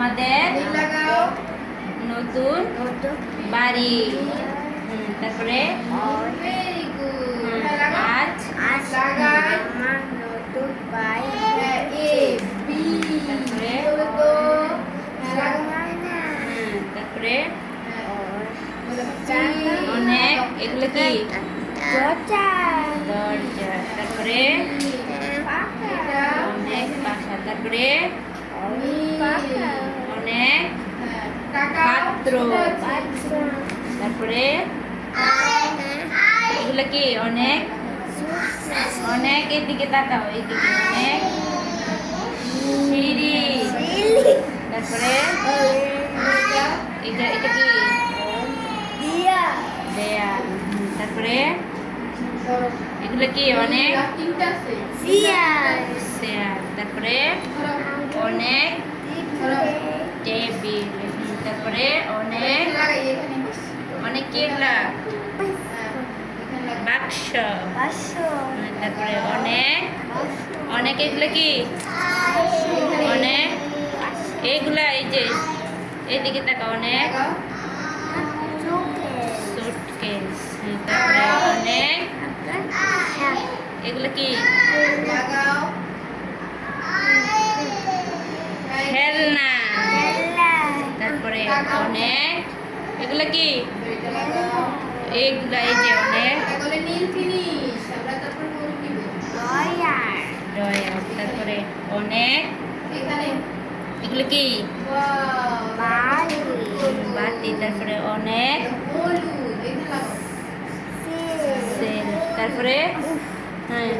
আমাদের নতুন বাড়ি। তারপরে আজ আমার নতুন বাড়ি তারপরে তারপরে অনেক, এগুলো কি দরজা। তারপরে অনেক পাখা। তারপরে অনেক পাত্র। তারপরে এগুলো কি অনেক অনেক, এদিকে তাকাও, এদিকে অনেক সিঁড়ি। তারপরে এটা এটা কি দেয়াল। তারপরে এগুলো কি অনেক চেয়ার। তারপরে অনেক টেবিল। তারপরে অনেক অনেক কেলা বাক্স। তারপরে অনেক অনেক, এগুলো কি অনেক, এইগুলা এই যে এইদিকে তাকা, অনেক সুটকেস। তারপরে অনেক, এগুলো কি খেলনা। তারপরে অনেক, এগুলো কি এইগুলা এই যে অনেক ড্রয়ার। তারপরে অনেক, এগুলো কি বাতি। তারপরে অনেক সেল। তারপরে হ্যাঁ